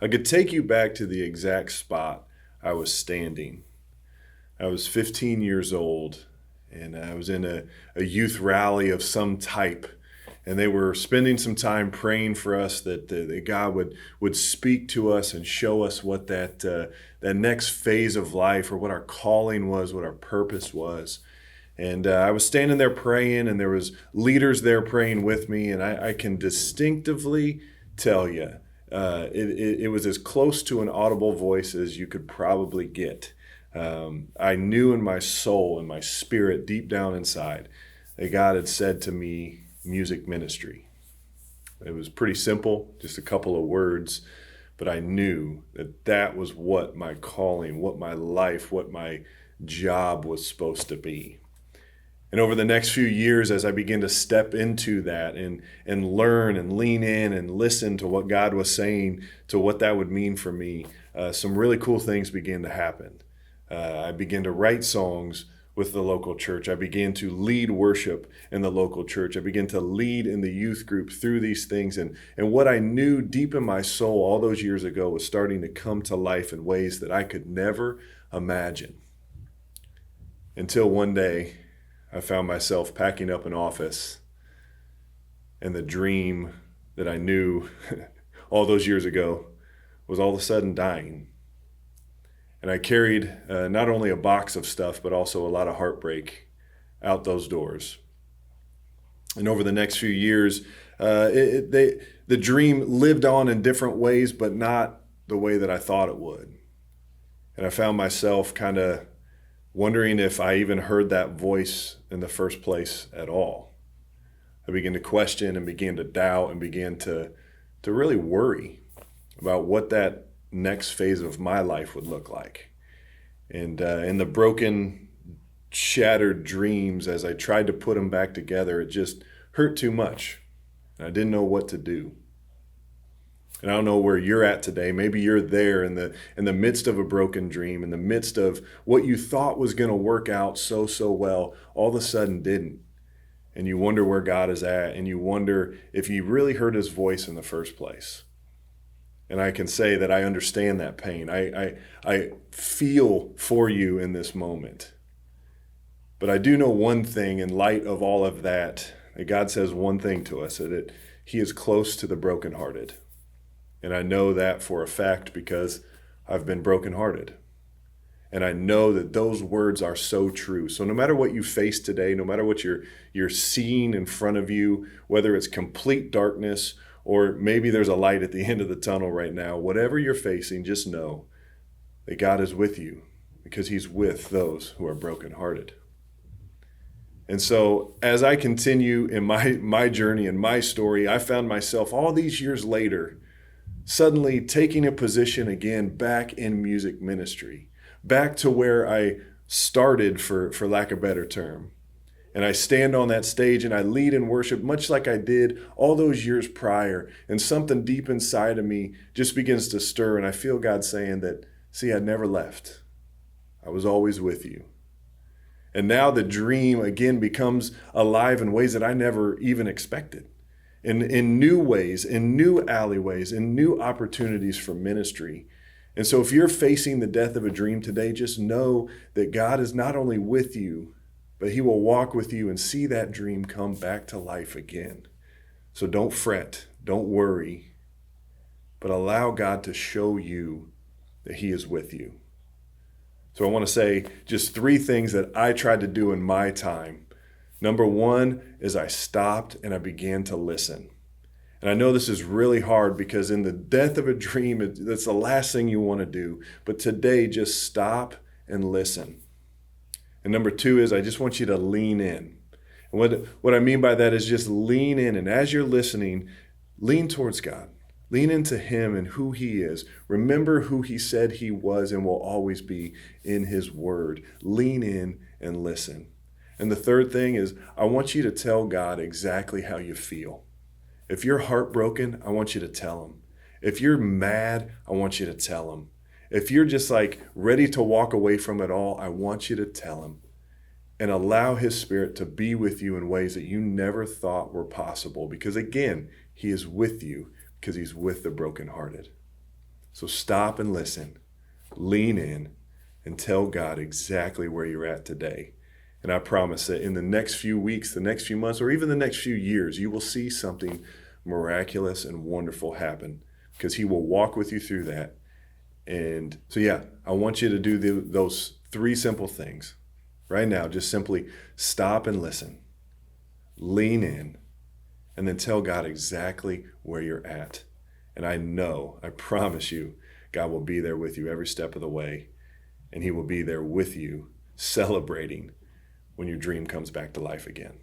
I could take you back to the exact spot I was standing. I was 15 years old, and I was in a youth rally of some type. And they were spending some time praying for us that God would speak to us and show us what that next phase of life, or what our calling was, what our purpose was. And I was standing there praying, and there was leaders there praying with me, and I can distinctively tell you, it was as close to an audible voice as you could probably get. I knew in my soul, in my spirit, deep down inside, that God had said to me, music ministry. It was pretty simple, just a couple of words, but I knew that that was what my calling, what my life, what my job was supposed to be. And over the next few years, as I began to step into that and learn and lean in and listen to what God was saying, to what that would mean for me, some really cool things began to happen. I began to write songs with the local church. I began to lead worship in the local church. I began to lead in the youth group through these things. And what I knew deep in my soul all those years ago was starting to come to life in ways that I could never imagine. Until one day, I found myself packing up an office, and the dream that I knew all those years ago was all of a sudden dying. And I carried not only a box of stuff, but also a lot of heartbreak out those doors. And over the next few years, the dream lived on in different ways, but not the way that I thought it would. And I found myself kind of wondering if I even heard that voice in the first place at all. I began to question and began to doubt and began to really worry about what that next phase of my life would look like. And in the broken, shattered dreams, as I tried to put them back together, it just hurt too much. And I didn't know what to do. And I don't know where you're at today. Maybe you're there in the midst of a broken dream, in the midst of what you thought was going to work out so well, all of a sudden didn't. And you wonder where God is at, and you wonder if you really heard his voice in the first place. And I can say that I understand that pain. I feel for you in this moment. But I do know one thing in light of all of that God says one thing to us, that he is close to the brokenhearted. And I know that for a fact because I've been brokenhearted. And I know that those words are so true. So no matter what you face today, no matter what you're seeing in front of you, whether it's complete darkness or maybe there's a light at the end of the tunnel right now, whatever you're facing, just know that God is with you because he's with those who are brokenhearted. And so as I continue in my journey and my story, I found myself all these years later suddenly taking a position again back in music ministry, back to where I started, for lack of a better term. And I stand on that stage and I lead in worship much like I did all those years prior. And something deep inside of me just begins to stir. And I feel God saying that, see, I never left. I was always with you. And now the dream again becomes alive in ways that I never even expected. In new ways, in new alleyways, in new opportunities for ministry. And so if you're facing the death of a dream today, just know that God is not only with you, but he will walk with you and see that dream come back to life again. So don't fret, don't worry, but allow God to show you that he is with you. So I want to say just 3 things that I tried to do in my time. Number 1 is I stopped and I began to listen. And I know this is really hard because in the death of a dream, that's the last thing you want to do. But today, just stop and listen. And number 2 is I just want you to lean in. And what I mean by that is just lean in. And as you're listening, lean towards God. Lean into him and who he is. Remember who he said he was and will always be in his word. Lean in and listen. And the third thing is I want you to tell God exactly how you feel. If you're heartbroken, I want you to tell him. If you're mad, I want you to tell him. If you're just like ready to walk away from it all, I want you to tell him. And allow his spirit to be with you in ways that you never thought were possible. Because again, he is with you because he's with the brokenhearted. So stop and listen, lean in, and tell God exactly where you're at today. And I promise that in the next few weeks, the next few months, or even the next few years, you will see something miraculous and wonderful happen because he will walk with you through that. And so, yeah, I want you to do those three simple things right now. Just simply stop and listen, lean in, and then tell God exactly where you're at. And I promise you, God will be there with you every step of the way. And he will be there with you, celebrating when your dream comes back to life again.